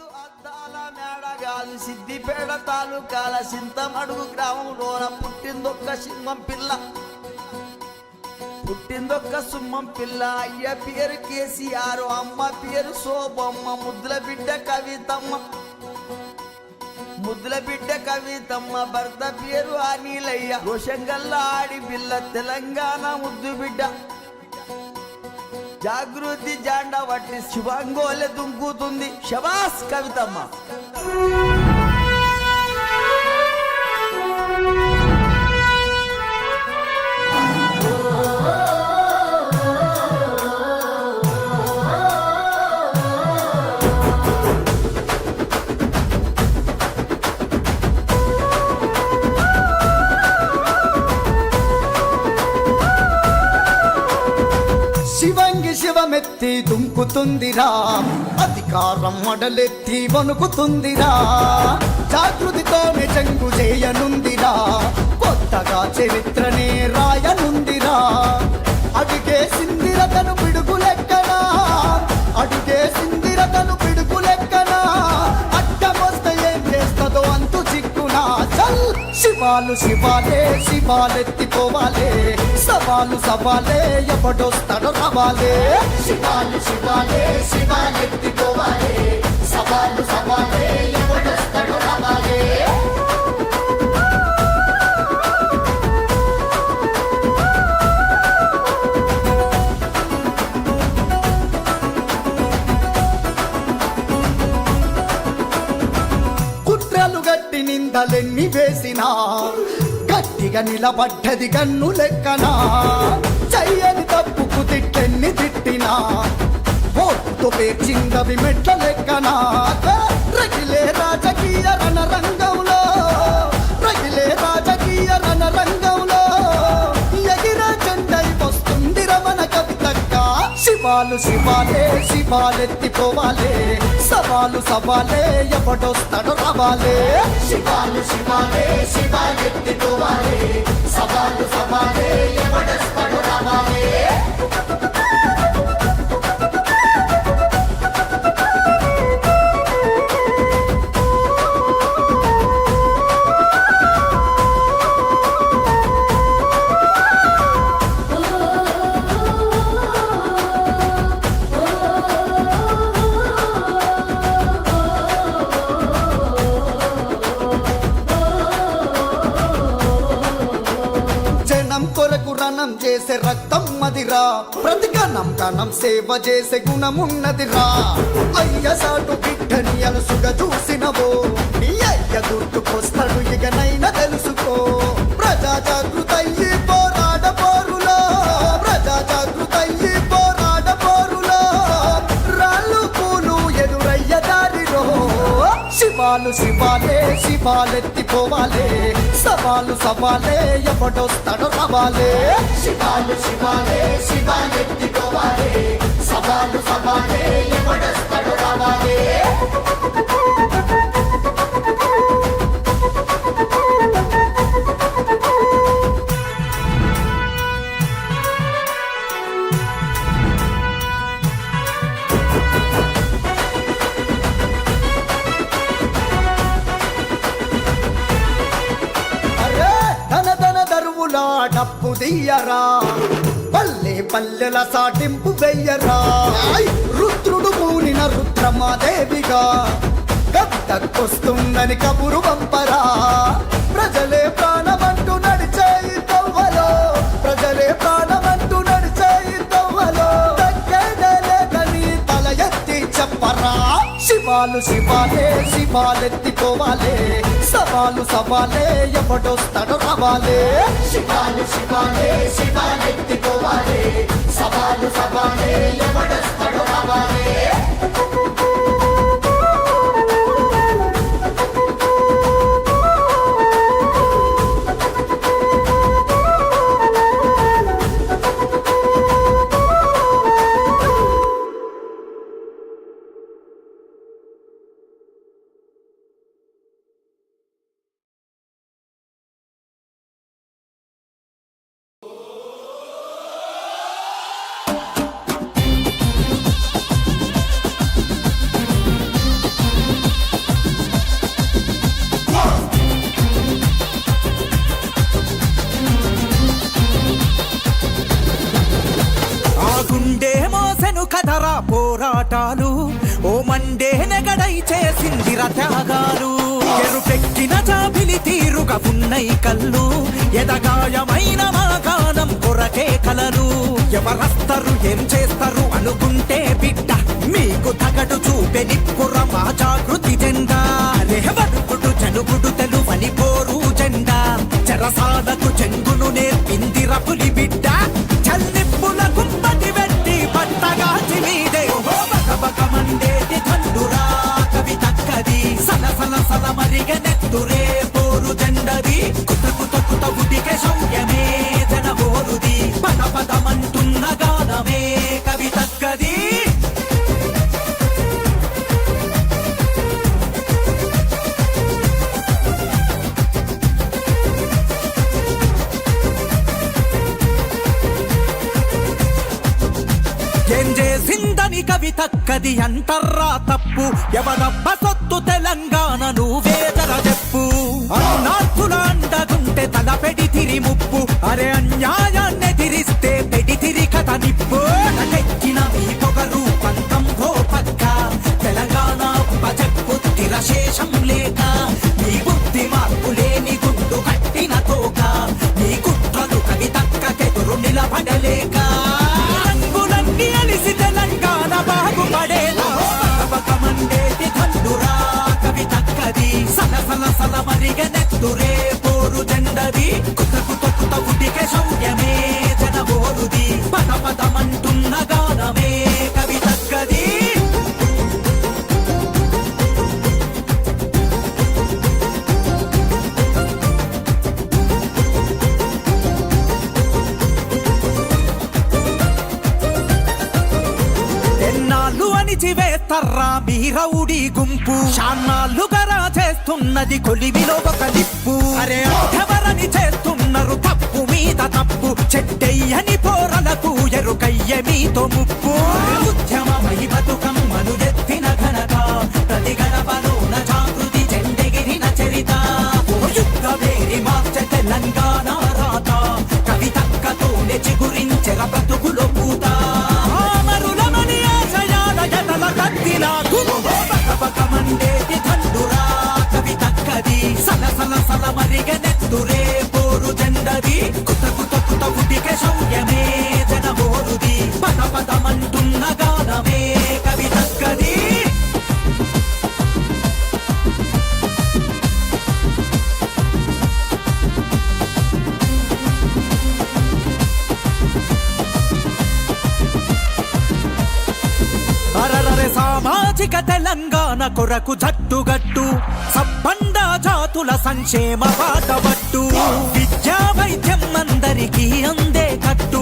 అద్దాల మేడ కాదు సిద్దిపేట తాలూకాల సింతమడుగు గ్రామంలోన పుట్టిందొక్క సింహం పిల్ల. పుట్టిందొక్క సుమ్మం పిల్ల. అయ్య పేరు కేసీఆర్, అమ్మ పేరు శోభమ్మ. ముద్దుల బిడ్డ కవితమ్మ, ముద్దుల బిడ్డ కవితమ్మ. భర్త పేరు అనిలయ్య. రోషంగల్లా ఆడి బిల్ల తెలంగాణ ముద్దు బిడ్డ. జాగృతి జాండ వట్టి శివంగోలే దుంకుతుంది. శబాస్ కవితమ్మ. శివమెత్తి దుంకుతుందిరా, అధికారం మడలెత్తి వణుకుతుందిరా. జాగృతితోనే చెంగు చేయనుందిరా, కొత్తగా చరిత్రనే రాయనుందిరా. అడిగే సిందిరతను పిడుగులెక్కనా, అడిగే సిందిరతను పిడుగులెక్కనా. అడ్డమొస్తే ఏం చేస్తుందో అంతు చిక్కునా. చల్ శివాలు శివాలే, శివాలెత్తిపోవాలే. సవాలు సవాలే, ఎవడొస్తాడో రావాలే. శివాలు శివాలే, శివాలెత్తిపోవాలే. సవాలు సవాలే, ఎవడొస్తాడో రావాలే. కుట్రలు గట్టి నిందలెన్ని వేసినా, గట్టిగా నిలబడ్డది గన్ను లెక్కనా. చెయ్యని తప్పుకు తిట్టెన్ని తిట్టినా, ఓటుతో పేర్చిందవి మెట్ల లెక్కనా. రగిలే రాజకీయ రణరంగంలో, రగిలే రాజకీయ రణరంగంలో. ఎగిరే జెండై వస్తుంది రమణ కవితక్క. శివాలు శివాలే, శివాలెత్తిపోవాలే. సవాలు సవాలే, ఎవడొస్తాడో రావాలే. శివాలు శివాలే, శివాలెత్తిపోవాలే. సవాలు సవాలే, ఎవడొస్తాడో రావాలే. రణం చేసే రక్తం మదిరా, ప్రతిగణం కణం సేవ చేసే గుణమున్నదిరా. అయ్య సాటు బిడ్డని అలుసుగా చూసినవో, నీ అయ్య గుర్తుకొస్తాడు ఇకనైనా తెలుసుకో. ప్రజా జాగృతయ్యి పోరాడ పోరులో, ప్రజా జాగృతయ్యి పోరాడ పోరులో. రాళ్ళు పూలు ఎదురయ్య దారిలో. శివాలు శివాలే, శివాలెత్తిపోవాలే. సవాలు సవాలే, ఎవడొస్తాడో రావాలే. శివాలు శివాలే, శివాలెత్తిపోవాలే. సవాలు సవాలే, ఎవడొస్తాడో రావాలే. డప్పు దియ్యరా, పల్లె పల్లెల సాటింపు వెయ్యరా. రుద్రుడు పూనిన రుద్రమాదేవిగా గద్దకొస్తుందని కబురు పంపరా. ప్రజలే ప్రాణమంటూ నడిచే తవ్వలో, ప్రజలే ప్రాణమంటూ నడిచే తవ్వలో. దగ్గరలేదని తల ఎత్తి చెప్పరా. శివాలు శివాలే, శివాలెత్తిపోవాలే. సవాలు సవాలే, ఎవడొస్తాడో రావాలే. శివాలు శివాలే, శివాలెత్తిపోవాలే. సవాలు సవాలే, ఎవడొస్తాడో రావాలే. చేసిందిర త్యాగాలు ఎరుపెక్కిన జాబిలి తీరుగా ఉన్నై కళ్ళు ఎదగాయమైన మా గానం కొరకే కలలు ఎవరస్తారు ఏం చేస్తారు అనుకుంటే బిడ్డ మీకు తగడు చూపే నిప్పుర మా జాగృతి జెండా రేవడుకుడు జనుగుడు తెలువని పోరు జెండా చెరసాలకు చెంగును నేర్పిందిర పులి బిడ్డ చల్లిప్పుల గుమ్మటి వెట్టి పట్టగాచి మీదే బకబకమండేటి తండురా కవి తక్కది సలసల సల మరిగ నెత్తురే పోరు జెండది కుత కుత కుత ఉడికే శౌర్యమే జన పోరుది పద పదమంటున్న గానమే కవి తక్కది ఏం చేసిందని కవి తక్కది అంటర్రా తప్పు ఎవడబ్బ సొత్తు తెలంగాణ నువ్వేదర చెప్పు అన్నార్కుల అండగుంటే తల పెడితిరి ముప్పు అరే అన్యాయాన్ని తిరిస్తే పెడితిరి కథ నిప్పు నటెక్కిన మీ పొగరు పంతం పక్క తెలంగాణ ఉపజెప్పు తిరశేషం లేక నీ బుద్ధి మార్పు లేని గుండు కట్టిన తోక నీ కుట్రలు కవి తక్కకెదురు నిలబడలేక రంగులన్నీ అలిసి తెలంగాణ బాగుపడేలా బకబకమండేటి తండురా కవి తక్కది సలసల సల మరిగ నెత్తురే పోరు జెండది కుత కుత కుత ఉడికే శౌర్యమే జన బోరుది పద పదమంటున్న గానమే కవి తక్కది ఎన్నాళ్ళు అణిచివేస్తర్రా మీ రౌడీ గుంపు శాన్నాళ్ళుగా చేస్తున్నది కొలివిలో ఒక నిప్పు అరే ఎవరని చేస్తున్నారు తప్పు మీద తప్పు చెడ్డయ్యని పోరలకు ఎరుకయ్య మీతో ముప్పు ఉద్యమమై బతుకమ్మను ఎత్తిన ఘనత ప్రతి గడపలోన జాగృతి చెండెగిరిన చరిత ఓ యుద్ధ వేరి మార్చె తెలంగాణ రాత కవి తక్కతోనే చిగురించెర బ్రతుకులో పూత అమరులమని ఆశయాల జతల కత్తిలా బకబకమండేటి తండురా కవి తక్కది సలసల సల మరిగ నెత్తురే పోరు జెండది కుత కుత కుత ఉడికే శౌర్యమే జన బోరుది పద పదమంటున్న గానమే కవి తక్కది అరరరే సామాజిక తెలంగాణ కొరకు జట్టుగట్టు సబ్బండ జాతుల సంక్షేమ బాటబట్టు విద్యా వైద్యం అందరికీ అందే కట్టు